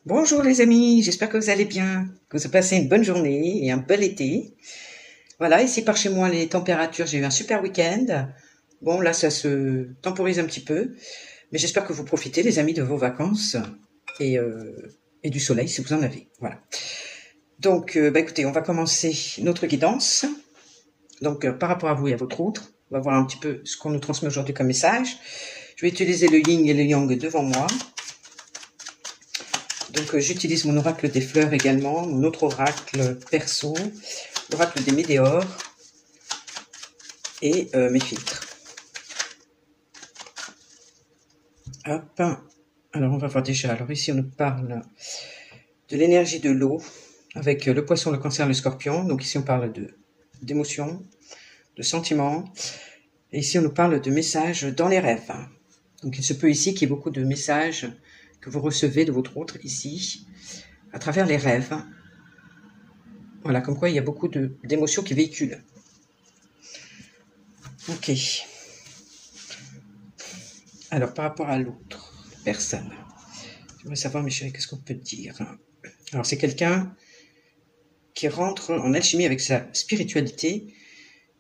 Bonjour les amis, j'espère que vous allez bien, que vous avez passé une bonne journée et un bel été. Voilà, ici par chez moi les températures, j'ai eu un super week-end. Bon là ça se temporise un petit peu, mais j'espère que vous profitez les amis de vos vacances et, euh, et du soleil si vous en avez. Voilà. Donc écoutez, on va commencer notre guidance. Donc par rapport à vous et à votre autre, on va voir un petit peu ce qu'on nous transmet aujourd'hui comme message. Je vais utiliser le yin et le yang devant moi. Donc j'utilise mon oracle des fleurs également, mon autre oracle perso, l'oracle des météores et mes filtres. Hop. Alors on va voir déjà. Alors ici on nous parle de l'énergie de l'eau avec le poisson, le cancer, le scorpion. Donc ici on parle d'émotions, de sentiments. Et ici on nous parle de messages dans les rêves. Donc il se peut ici qu'il y ait beaucoup de messages que vous recevez de votre autre ici à travers les rêves. Voilà, comme quoi il y a beaucoup d'émotions qui véhiculent. Ok. Alors, par rapport à l'autre personne, j'aimerais savoir, mes chéris, qu'est-ce qu'on peut dire? Alors, c'est quelqu'un qui rentre en alchimie avec sa spiritualité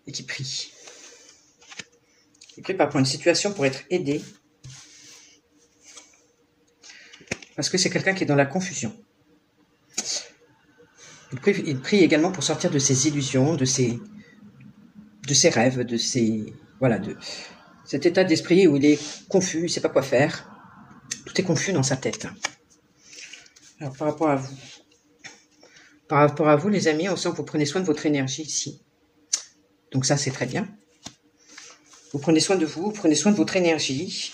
et qui prie. Il prie par rapport à une situation pour être aidé. Parce que c'est quelqu'un qui est dans la confusion. Il prie également pour sortir de ses illusions, de ses rêves, de cet état d'esprit où il est confus, il ne sait pas quoi faire. Tout est confus dans sa tête. Alors, par rapport à vous, les amis, on sent que vous prenez soin de votre énergie ici. Donc ça, c'est très bien. Vous prenez soin de vous prenez soin de votre énergie.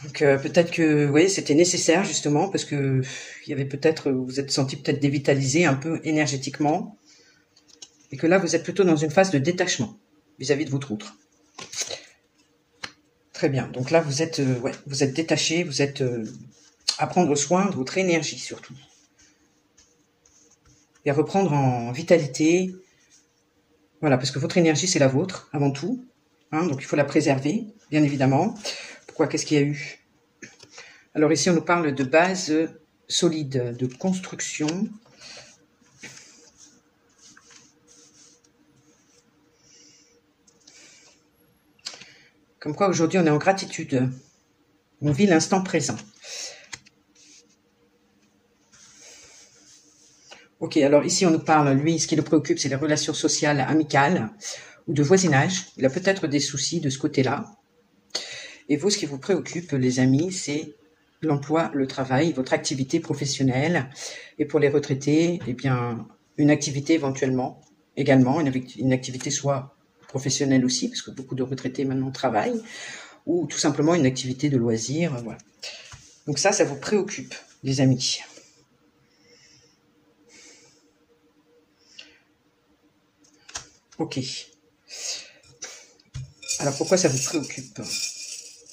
Donc peut-être que, vous voyez, c'était nécessaire justement parce que il y avait vous êtes senti peut-être dévitalisé un peu énergétiquement et que là, vous êtes plutôt dans une phase de détachement vis-à-vis de votre autre. Très bien. Donc là, vous êtes détaché, vous êtes à prendre soin de votre énergie surtout. Et à reprendre en vitalité. Voilà, parce que votre énergie, c'est la vôtre, avant tout. Donc il faut la préserver, bien évidemment. Pourquoi? Qu'est-ce qu'il y a eu? Alors ici, on nous parle de base solide, de construction. Comme quoi, aujourd'hui, on est en gratitude. On vit l'instant présent. Ok, alors ici, on nous parle, lui, ce qui le préoccupe, c'est les relations sociales, amicales ou de voisinage. Il a peut-être des soucis de ce côté-là. Et vous, ce qui vous préoccupe, les amis, c'est l'emploi, le travail, votre activité professionnelle. Et pour les retraités, eh bien, une activité éventuellement, également, une activité soit professionnelle aussi, parce que beaucoup de retraités maintenant travaillent, ou tout simplement une activité de loisir, voilà. Donc ça vous préoccupe, les amis. Ok. Alors pourquoi ça vous préoccupe?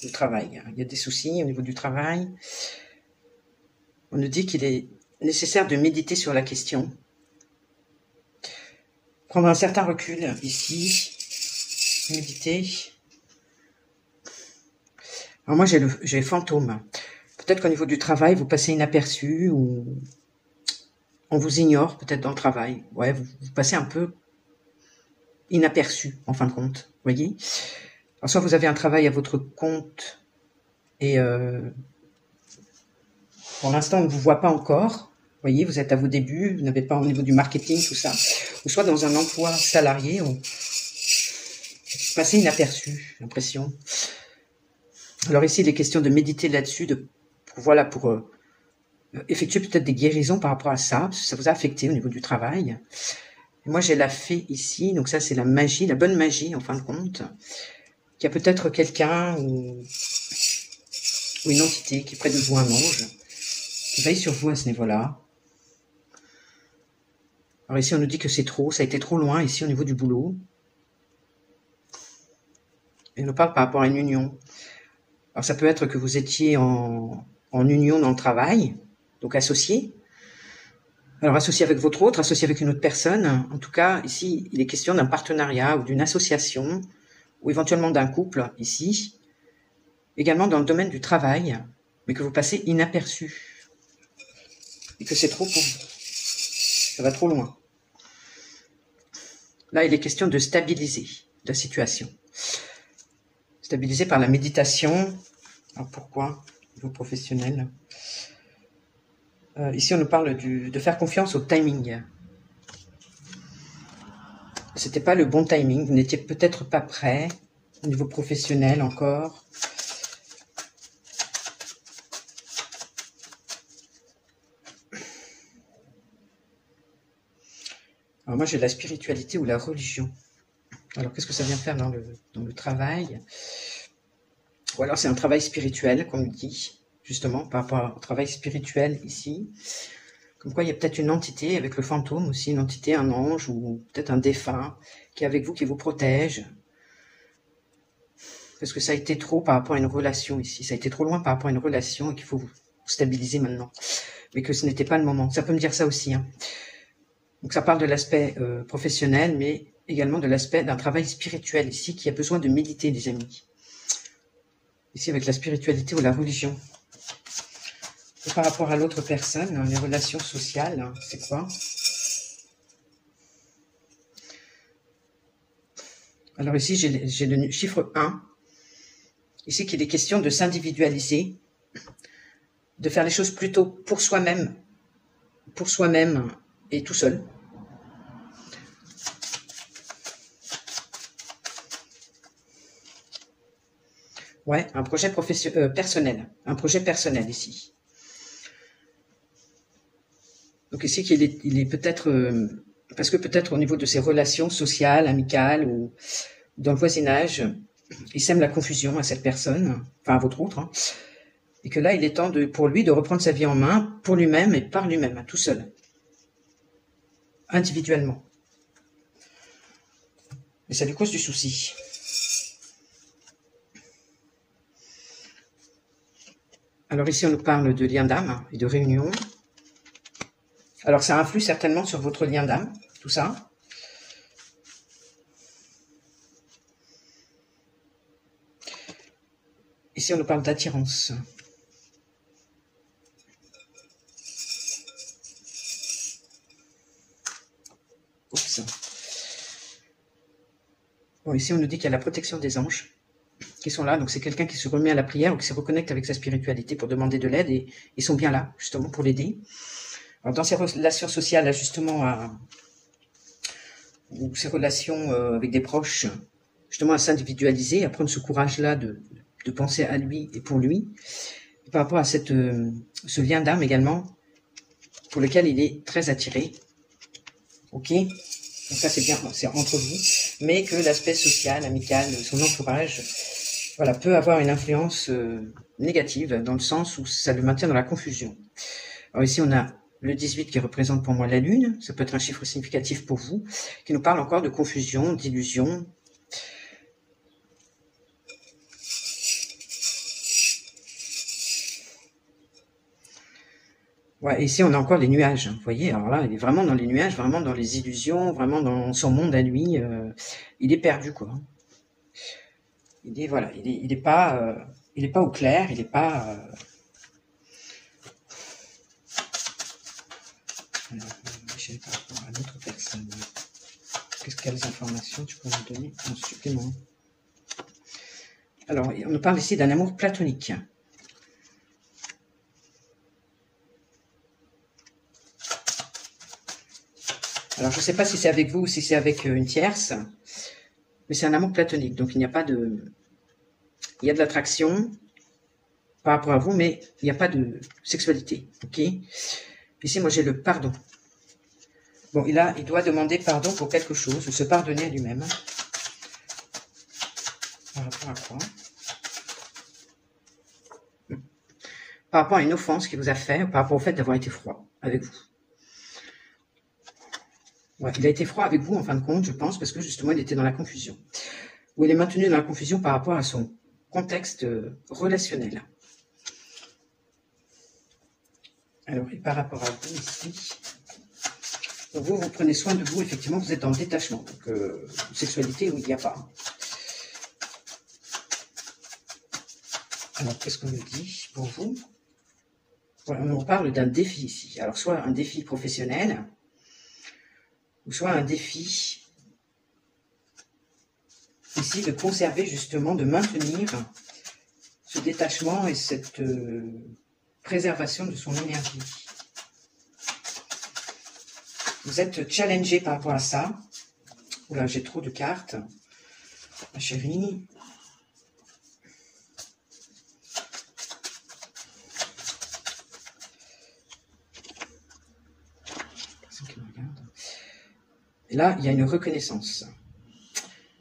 Le travail. Il y a des soucis au niveau du travail. On nous dit qu'il est nécessaire de méditer sur la question. Prendre un certain recul ici. Méditer. Alors moi, j'ai fantôme. Peut-être qu'au niveau du travail, vous passez inaperçu ou on vous ignore peut-être dans le travail. Ouais, vous passez un peu inaperçu en fin de compte. Vous voyez? Alors soit vous avez un travail à votre compte et pour l'instant, on ne vous voit pas encore. Vous voyez, vous êtes à vos débuts, vous n'avez pas au niveau du marketing, tout ça. Ou soit dans un emploi salarié, on passez inaperçu, l'impression. Alors ici, il est question de méditer là-dessus, pour effectuer peut-être des guérisons par rapport à ça, parce que ça vous a affecté au niveau du travail. Et moi, j'ai la fée ici, donc ça, c'est la magie, la bonne magie, en fin de compte. Il y a peut-être quelqu'un ou une entité qui est près de vous, un ange, qui veille sur vous à ce niveau-là. Alors ici, on nous dit que c'est trop, ça a été trop loin, ici, au niveau du boulot. Et on nous parle par rapport à une union. Alors ça peut être que vous étiez en union dans le travail, donc associé. Alors associé avec votre autre, associé avec une autre personne. En tout cas, ici, il est question d'un partenariat ou d'une association, ou éventuellement d'un couple, ici. Également dans le domaine du travail. mais que vous passez inaperçu. Et que c'est trop pour vous. Ça va trop loin. Là, il est question de stabiliser la situation. Stabiliser par la méditation. Alors pourquoi? Au niveau professionnel. Ici, on nous parle de faire confiance au timing. C'était pas le bon timing. Vous n'étiez peut-être pas prêt au niveau professionnel encore. Alors moi, j'ai la spiritualité ou la religion. Alors, qu'est-ce que ça vient faire dans le travail? Ou alors, c'est un travail spirituel, comme on dit, justement, par rapport au travail spirituel ici. Comme quoi, il y a peut-être une entité avec le fantôme aussi, une entité, un ange, ou peut-être un défunt, qui est avec vous, qui vous protège. Parce que ça a été trop par rapport à une relation ici. Ça a été trop loin par rapport à une relation et qu'il faut vous stabiliser maintenant. Mais que ce n'était pas le moment. Ça peut me dire ça aussi, hein. Donc ça parle de l'aspect professionnel, mais également de l'aspect d'un travail spirituel ici, qui a besoin de méditer, les amis. Ici, avec la spiritualité ou la religion. Et par rapport à l'autre personne, les relations sociales, c'est quoi? Alors ici, j'ai le chiffre 1. Ici, qu'il est question de s'individualiser, de faire les choses plutôt pour soi-même et tout seul. Ouais, un projet personnel. Un projet personnel ici. Donc ici, il est peut-être... parce que peut-être au niveau de ses relations sociales, amicales ou dans le voisinage, il sème la confusion à cette personne, enfin à votre autre, hein, et que là, il est temps pour lui de reprendre sa vie en main, pour lui-même et par lui-même, tout seul. Individuellement. Et ça lui cause du souci. Alors ici, on nous parle de lien d'âme et de réunion. Alors ça influe certainement sur votre lien d'âme, tout ça. Ici, on nous parle d'attirance. Oups. Bon, ici, on nous dit qu'il y a la protection des anges qui sont là. Donc, c'est quelqu'un qui se remet à la prière ou qui se reconnecte avec sa spiritualité pour demander de l'aide. Et ils sont bien là, justement, pour l'aider. Alors, dans ses relations sociales, justement, ou ses relations avec des proches, justement, à s'individualiser, à prendre ce courage-là de penser à lui et pour lui. Et par rapport à ce lien d'âme également, pour lequel il est très attiré. Ok? Donc ça, c'est bien, c'est entre vous. Mais que l'aspect social, amical, son entourage, voilà, peut avoir une influence négative, dans le sens où ça le maintient dans la confusion. Alors ici, on a le 18 qui représente pour moi la Lune. Ça peut être un chiffre significatif pour vous, qui nous parle encore de confusion, d'illusion. Ouais, ici, on a encore les nuages, vous voyez. Alors là, il est vraiment dans les nuages, vraiment dans les illusions, vraiment dans son monde à lui. Il est perdu, quoi. Il est, voilà, il est pas au clair, il est pas... Alors, je sais pas, par rapport à l'autre personne. Quelles informations tu peux nous donner en supplément? Alors, on nous parle ici d'un amour platonique. Alors, je ne sais pas si c'est avec vous ou si c'est avec une tierce, mais c'est un amour platonique. Donc, il n'y a pas de... Il y a de l'attraction par rapport à vous, mais il n'y a pas de sexualité. Ok? Ici, moi, j'ai le pardon. Bon, il doit demander pardon pour quelque chose, ou se pardonner à lui-même. Par rapport à quoi? Par rapport à une offense qu'il vous a fait, par rapport au fait d'avoir été froid avec vous. Ouais, il a été froid avec vous, en fin de compte, je pense, parce que justement, il était dans la confusion. Ou il est maintenu dans la confusion par rapport à son contexte relationnel. Alors, et par rapport à vous ici, donc vous prenez soin de vous, effectivement, vous êtes dans le détachement. Donc, sexualité, où il n'y a pas. Alors, qu'est-ce qu'on nous dit pour vous? Voilà, on parle d'un défi ici. Alors, soit un défi professionnel, ou soit un défi, ici, de conserver justement, de maintenir ce détachement et cette préservation de son énergie. Vous êtes challengé par rapport à ça. Oula, j'ai trop de cartes, ma chérie. Et là, il y a une reconnaissance.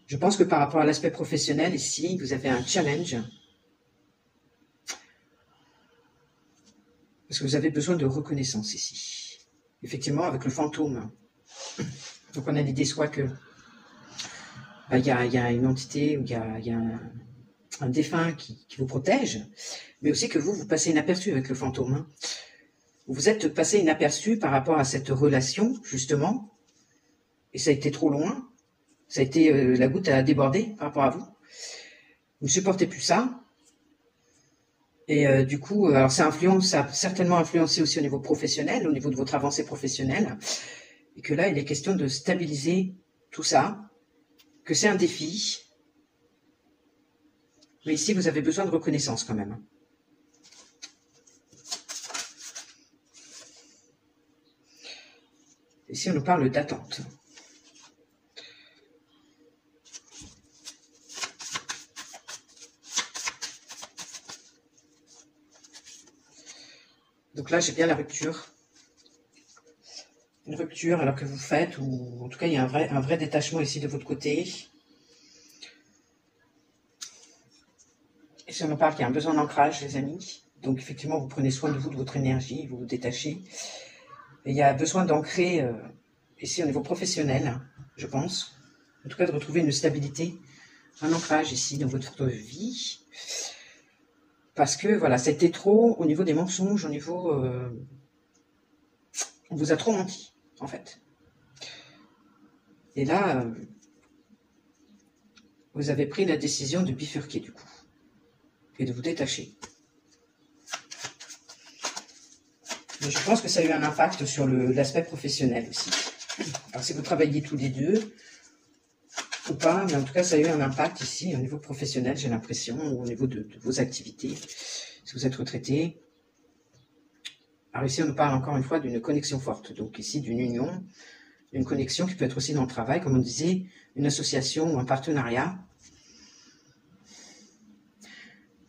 Je pense que par rapport à l'aspect professionnel, ici, vous avez un challenge. Parce que vous avez besoin de reconnaissance ici. Effectivement, avec le fantôme. Donc, on a l'idée soit que il y a une entité, ou il y a un défunt qui vous protège, mais aussi que vous passez inaperçu avec le fantôme. Vous êtes passé inaperçu par rapport à cette relation, justement, et ça a été trop loin, ça a été la goutte à déborder par rapport à vous. Vous ne supportez plus ça, et du coup, alors ça a certainement influencé aussi au niveau professionnel, au niveau de votre avancée professionnelle, et que là, il est question de stabiliser tout ça, que c'est un défi, mais ici, vous avez besoin de reconnaissance quand même. Ici, on nous parle d'attente. Donc là, j'ai bien la rupture. Une rupture alors que vous faites, ou en tout cas, il y a un vrai détachement ici de votre côté. Et si on nous parle qu'il y a un besoin d'ancrage, les amis, donc effectivement, vous prenez soin de vous, de votre énergie, vous vous détachez. Et il y a besoin d'ancrer, ici au niveau professionnel, je pense, en tout cas de retrouver une stabilité, un ancrage ici dans votre vie. Parce que voilà, ça a été trop au niveau des mensonges, au niveau... on vous a trop menti, en fait. Et là, vous avez pris la décision de bifurquer, du coup, et de vous détacher. Mais je pense que ça a eu un impact sur l'aspect professionnel aussi. Alors, si vous travaillez tous les deux, ou pas, mais en tout cas, ça a eu un impact ici, au niveau professionnel, j'ai l'impression, ou au niveau de vos activités, si vous êtes retraité. Alors ici, on nous parle encore une fois d'une connexion forte, donc ici, d'une union, d'une connexion qui peut être aussi dans le travail, comme on disait, une association ou un partenariat.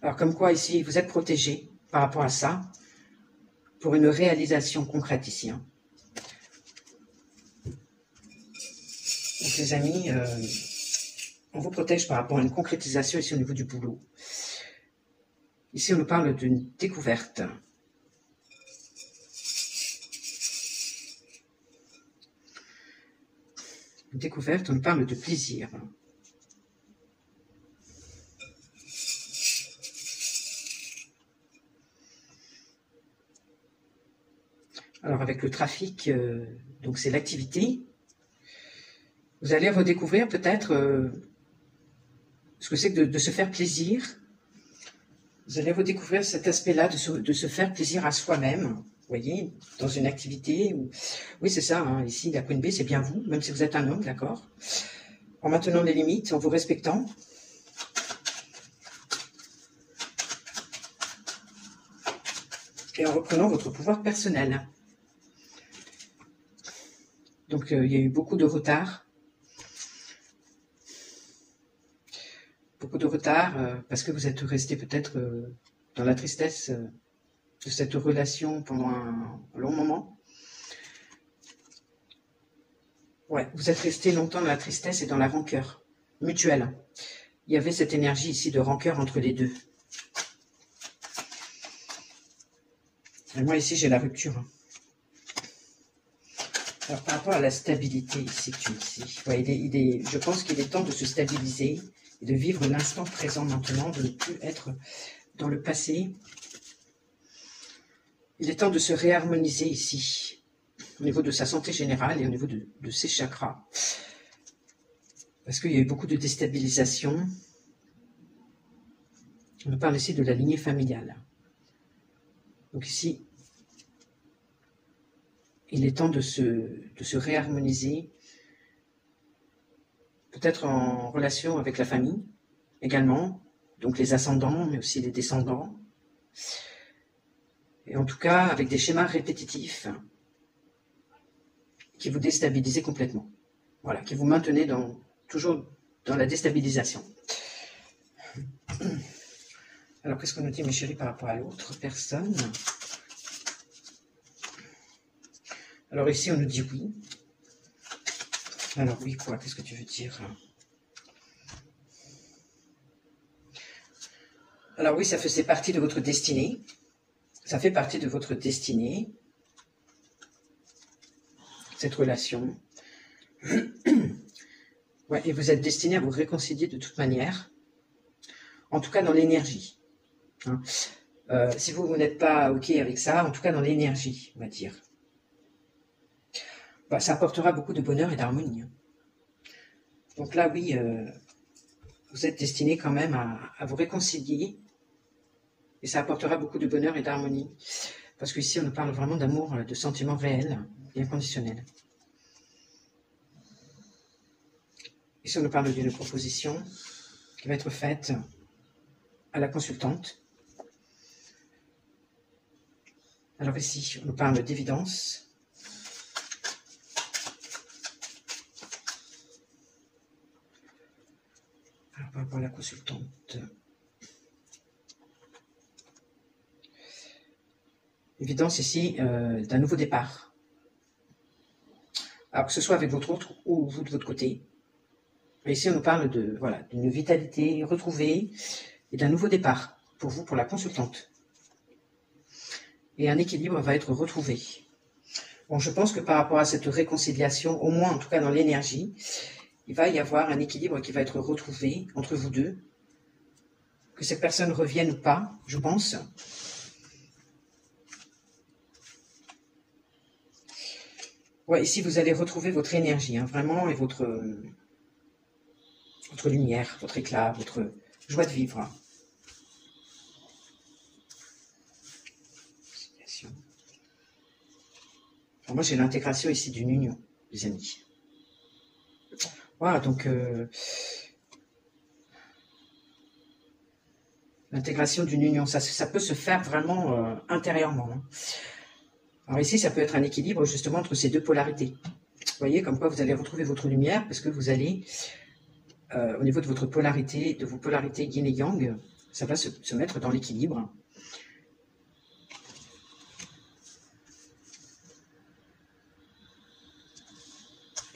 Alors, comme quoi, ici, vous êtes protégé par rapport à ça, pour une réalisation concrète ici. Hein. Donc, les amis, on vous protège par rapport à une concrétisation ici au niveau du boulot. Ici, on nous parle d'une découverte. Une découverte, on nous parle de plaisir. Alors, avec le trafic, donc c'est l'activité. Vous allez redécouvrir peut-être ce que c'est que de se faire plaisir. Vous allez redécouvrir cet aspect-là de se faire plaisir à soi-même. Vous voyez, dans une activité. Où... Oui, c'est ça. Hein, ici, la Queen Bee, c'est bien vous, même si vous êtes un homme, d'accord. En maintenant les limites, en vous respectant. Et en reprenant votre pouvoir personnel. Donc, il y a eu beaucoup de retard. Beaucoup de retard parce que vous êtes resté peut-être dans la tristesse de cette relation pendant un long moment. Ouais, vous êtes resté longtemps dans la tristesse et dans la rancœur mutuelle. Il y avait cette énergie ici de rancœur entre les deux. Et moi ici, j'ai la rupture. Alors, par rapport à la stabilité ici, ouais, je pense qu'il est temps de se stabiliser et de vivre l'instant présent maintenant, de ne plus être dans le passé. Il est temps de se réharmoniser ici, au niveau de sa santé générale et au niveau de ses chakras. Parce qu'il y a eu beaucoup de déstabilisation. On nous parle ici de la lignée familiale. Donc ici, il est temps de se réharmoniser, peut-être en relation avec la famille également, donc les ascendants, mais aussi les descendants, et en tout cas avec des schémas répétitifs qui vous déstabilisez complètement, voilà, qui vous maintenez toujours dans la déstabilisation. Alors, qu'est-ce qu'on nous dit, mes chéris, par rapport à l'autre personne? Alors, ici, on nous dit oui. Alors, oui, quoi? Qu'est-ce que tu veux dire? Alors, oui, ça faisait partie de votre destinée. Ça fait partie de votre destinée, cette relation. Ouais, et vous êtes destiné à vous réconcilier de toute manière, en tout cas dans l'énergie. Hein. Si vous n'êtes pas OK avec ça, en tout cas dans l'énergie, on va dire. Bah, ça apportera beaucoup de bonheur et d'harmonie. Donc là, oui, vous êtes destiné quand même à vous réconcilier, et ça apportera beaucoup de bonheur et d'harmonie. Parce qu'ici, on nous parle vraiment d'amour, de sentiments réels et inconditionnels. Ici, on nous parle d'une proposition qui va être faite à la consultante. Alors ici, on nous parle d'évidence. Alors, par rapport à la consultante. Évidence ici d'un nouveau départ. Alors que ce soit avec votre autre ou vous de votre côté. Et ici, on nous parle de, voilà, d'une vitalité retrouvée et d'un nouveau départ pour vous, pour la consultante. Et un équilibre va être retrouvé. Bon, je pense que par rapport à cette réconciliation, au moins en tout cas dans l'énergie, il va y avoir un équilibre qui va être retrouvé entre vous deux. Que cette personne revienne ou pas, je pense. Ouais, ici vous allez retrouver votre énergie, hein, vraiment, et votre lumière, votre éclat, votre joie de vivre. Alors moi, j'ai l'intégration ici d'une union, les amis. Voilà, donc l'intégration d'une union, ça peut se faire vraiment intérieurement. Hein. Alors ici, ça peut être un équilibre justement entre ces deux polarités. Vous voyez, comme quoi vous allez retrouver votre lumière, parce que vous allez, au niveau de votre polarité, de vos polarités yin et yang, ça va se mettre dans l'équilibre.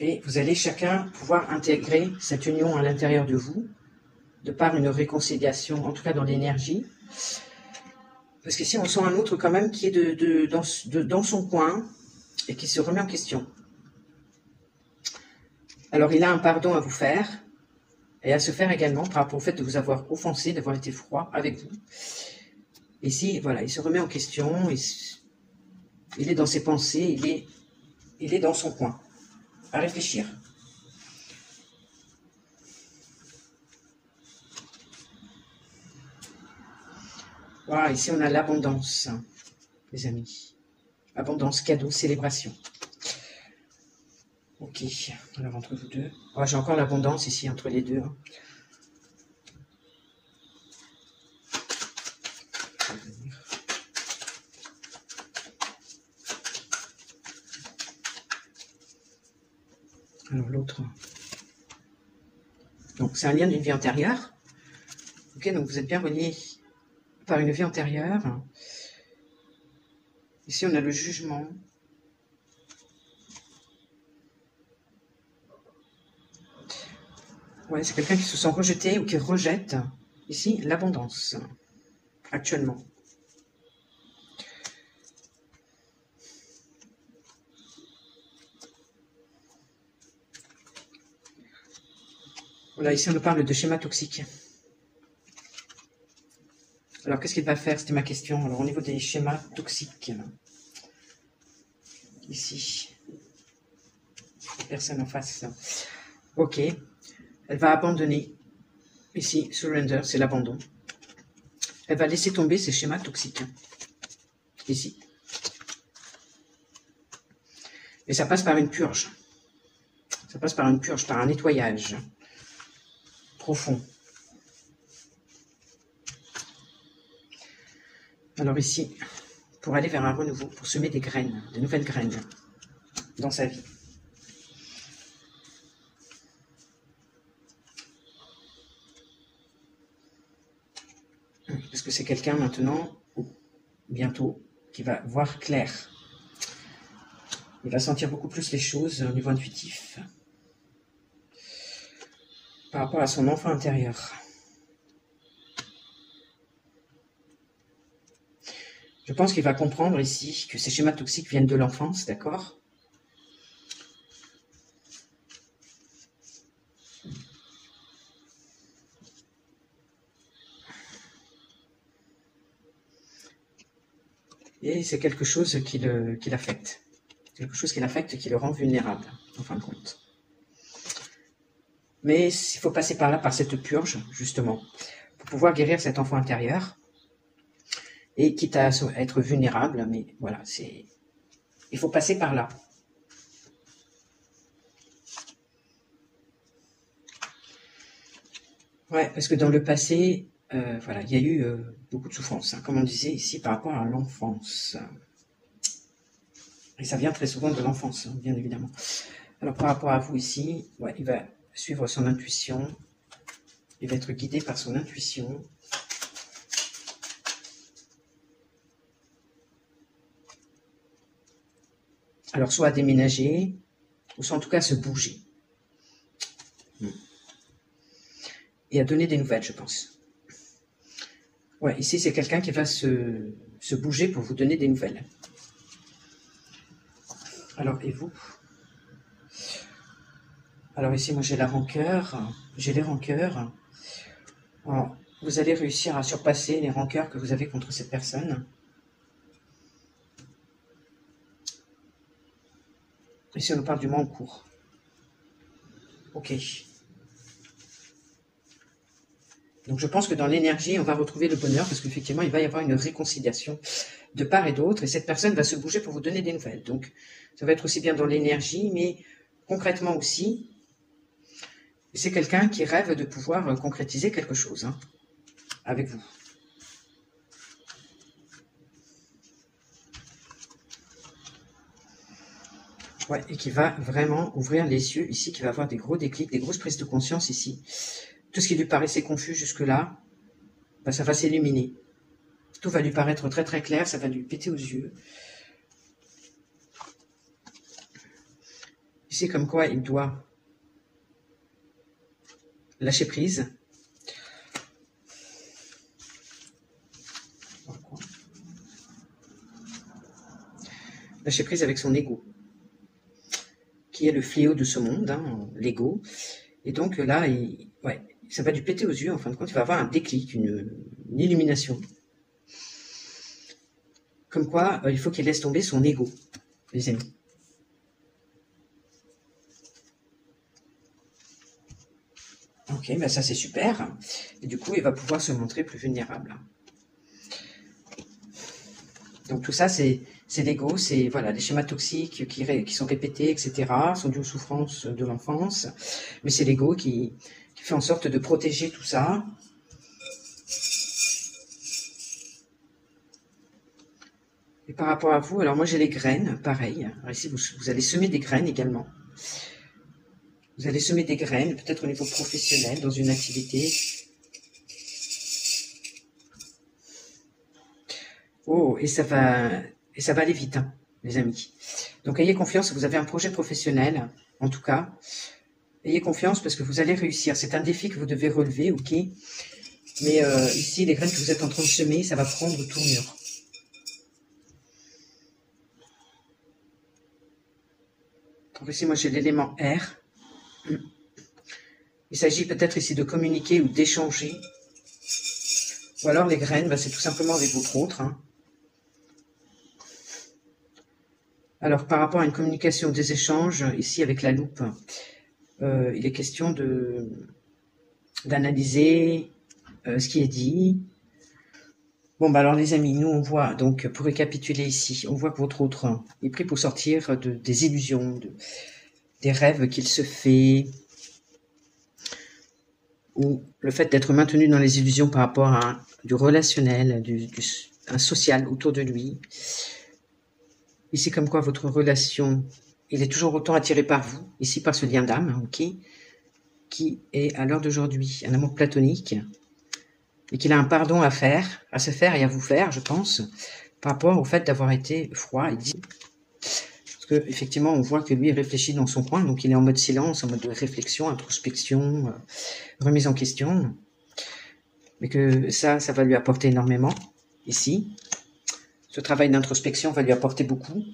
Et vous allez chacun pouvoir intégrer cette union à l'intérieur de vous, de par une réconciliation, en tout cas dans l'énergie. Parce qu'ici, on sent un autre quand même qui est dans son coin et qui se remet en question. Alors, il a un pardon à vous faire et à se faire également par rapport au fait de vous avoir offensé, d'avoir été froid avec vous. Ici, voilà, il se remet en question, il est dans ses pensées, il est dans son coin, à réfléchir. Voilà, ici on a l'abondance, les amis. Abondance, cadeau, célébration. Ok, alors entre vous deux. Oh, j'ai encore l'abondance ici entre les deux. Hein. Alors l'autre. Donc c'est un lien d'une vie antérieure. Ok, donc vous êtes bien reliés par une vie antérieure. Ici on a le jugement. Ouais, c'est quelqu'un qui se sent rejeté ou qui rejette. Ici, l'abondance, actuellement. Voilà, ici on nous parle de schéma toxique. Alors, qu'est-ce qu'il va faire? C'était ma question. Alors, au niveau des schémas toxiques, ici, personne en face. Ok. Elle va abandonner. Ici, surrender, c'est l'abandon. Elle va laisser tomber ces schémas toxiques. Ici. Et ça passe par une purge. Ça passe par une purge, par un nettoyage profond. Alors ici, pour aller vers un renouveau, pour semer des graines, de nouvelles graines dans sa vie. Parce que c'est quelqu'un maintenant, ou bientôt, qui va voir clair. Il va sentir beaucoup plus les choses au niveau intuitif. Par rapport à son enfant intérieur. Je pense qu'il va comprendre ici que ces schémas toxiques viennent de l'enfance, d'accord? Et c'est quelque chose qui l'affecte. Quelque chose qui l'affecte, qui le rend vulnérable, en fin de compte. Mais il faut passer par là, par cette purge, justement, pour pouvoir guérir cet enfant intérieur. Et quitte à être vulnérable, mais voilà, il faut passer par là. Ouais, parce que dans le passé, voilà, il y a eu beaucoup de souffrance, hein, comme on disait ici, par rapport à l'enfance. Et ça vient très souvent de l'enfance, hein, bien évidemment. Alors par rapport à vous ici, ouais, il va suivre son intuition, il va être guidé par son intuition. Alors soit à déménager, ou soit en tout cas à se bouger. Et à donner des nouvelles, je pense. Ouais, ici c'est quelqu'un qui va se bouger pour vous donner des nouvelles. Alors, et vous? Alors ici, moi j'ai la rancœur, j'ai les rancœurs. Alors, vous allez réussir à surpasser les rancœurs que vous avez contre cette personne. Ici, on nous parle du mois en cours. Ok. Donc je pense que dans l'énergie, on va retrouver le bonheur parce qu'effectivement, il va y avoir une réconciliation de part et d'autre et cette personne va se bouger pour vous donner des nouvelles. Donc ça va être aussi bien dans l'énergie, mais concrètement aussi, c'est quelqu'un qui rêve de pouvoir concrétiser quelque chose hein, avec vous. Ouais, et qui va vraiment ouvrir les yeux ici, qui va avoir des gros déclics, des grosses prises de conscience ici. Tout ce qui lui paraissait confus jusque-là, ben, ça va s'illuminer. Tout va lui paraître très très clair, ça va lui péter aux yeux. Ici, comme quoi il doit lâcher prise. Lâcher prise avec son ego, qui est le fléau de ce monde, hein, l'ego. Et donc là, ouais, ça va lui péter aux yeux, en fin de compte, il va avoir un déclic, une illumination. Comme quoi, il faut qu'il laisse tomber son ego, les amis. Ok, ben ça c'est super. Et du coup, il va pouvoir se montrer plus vulnérable. Donc tout ça, c'est l'ego, c'est voilà, les schémas toxiques qui sont répétés, etc., sont dus aux souffrances de l'enfance. Mais c'est l'ego qui fait en sorte de protéger tout ça. Et par rapport à vous, alors moi j'ai les graines, pareil. Alors ici, vous allez semer des graines également. Vous allez semer des graines, peut-être au niveau professionnel, dans une activité. Oh, et ça va aller vite, hein, les amis. Donc ayez confiance, vous avez un projet professionnel, en tout cas. Ayez confiance parce que vous allez réussir. C'est un défi que vous devez relever, ok. Mais ici, les graines que vous êtes en train de semer, ça va prendre tournure. Donc ici, moi j'ai l'élément R. Il s'agit peut-être ici de communiquer ou d'échanger. Ou alors les graines, bah, c'est tout simplement avec votre autre. Hein. Alors par rapport à une communication, des échanges, ici avec la loupe, il est question d'analyser ce qui est dit. Bon, bah alors les amis, nous on voit, donc pour récapituler ici, on voit que votre autre est pris pour sortir des illusions, des rêves qu'il se fait, ou le fait d'être maintenu dans les illusions par rapport à du relationnel, un social autour de lui. Ici, comme quoi votre relation, il est toujours autant attiré par vous, ici par ce lien d'âme, ok, qui est à l'heure d'aujourd'hui un amour platonique, et qu'il a un pardon à faire, à se faire et à vous faire, je pense, par rapport au fait d'avoir été froid et dit. Parce que effectivement, on voit que lui réfléchit dans son coin, donc il est en mode silence, en mode réflexion, introspection, remise en question, mais que ça va lui apporter énormément ici. Ce travail d'introspection va lui apporter beaucoup.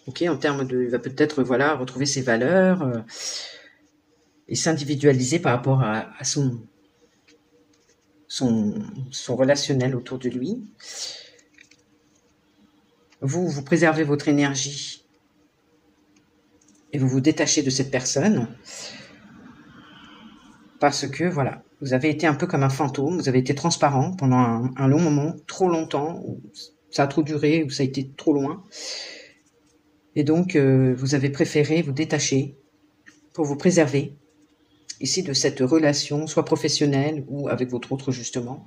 Ok, en termes de, il va peut-être voilà retrouver ses valeurs et s'individualiser par rapport à son relationnel autour de lui. Vous préservez votre énergie et vous vous détachez de cette personne parce que voilà, vous avez été un peu comme un fantôme, vous avez été transparent pendant un long moment, trop longtemps, où ça a trop duré, où ça a été trop loin. Et donc, vous avez préféré vous détacher pour vous préserver ici de cette relation, soit professionnelle ou avec votre autre justement,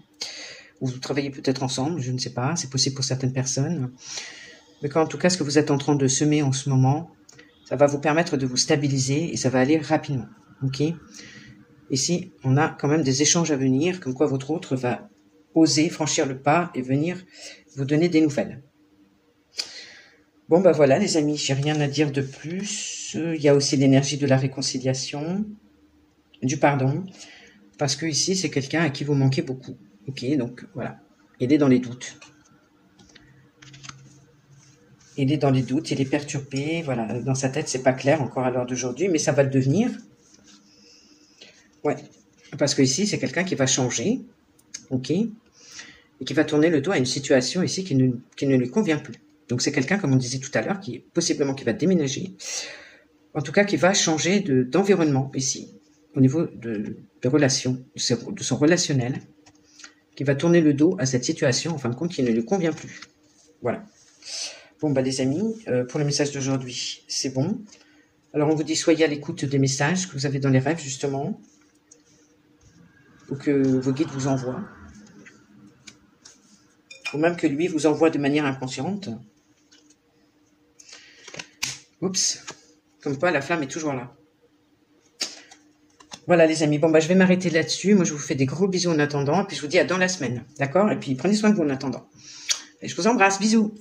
ou vous travaillez peut-être ensemble, je ne sais pas, c'est possible pour certaines personnes. Mais en tout cas, ce que vous êtes en train de semer en ce moment, ça va vous permettre de vous stabiliser et ça va aller rapidement. Ok ? Ici, on a quand même des échanges à venir, comme quoi votre autre va oser franchir le pas et venir vous donner des nouvelles. Bon, bah voilà, les amis, j'ai rien à dire de plus. Il y a aussi l'énergie de la réconciliation, du pardon, parce que ici, c'est quelqu'un à qui vous manquez beaucoup. Ok, donc voilà, il est dans les doutes. Il est dans les doutes, il est perturbé, voilà, dans sa tête, c'est pas clair encore à l'heure d'aujourd'hui, mais ça va le devenir. Ouais, parce que ici, c'est quelqu'un qui va changer, ok, et qui va tourner le dos à une situation ici qui ne lui convient plus. Donc c'est quelqu'un, comme on disait tout à l'heure, qui va déménager, en tout cas qui va changer d'environnement ici, au niveau de relations, de son relationnel, qui va tourner le dos à cette situation, en fin de compte, qui ne lui convient plus. Voilà. Bon, bah les amis, pour le message d'aujourd'hui, c'est bon. Alors on vous dit, soyez à l'écoute des messages que vous avez dans les rêves, justement, ou que vos guides vous envoient, ou même que lui vous envoie de manière inconsciente. Oups, comme quoi la flamme est toujours là. Voilà les amis, bon bah je vais m'arrêter là-dessus. Moi je vous fais des gros bisous en attendant, et puis je vous dis à dans la semaine, d'accord? Et puis prenez soin de vous en attendant. Et je vous embrasse, bisous.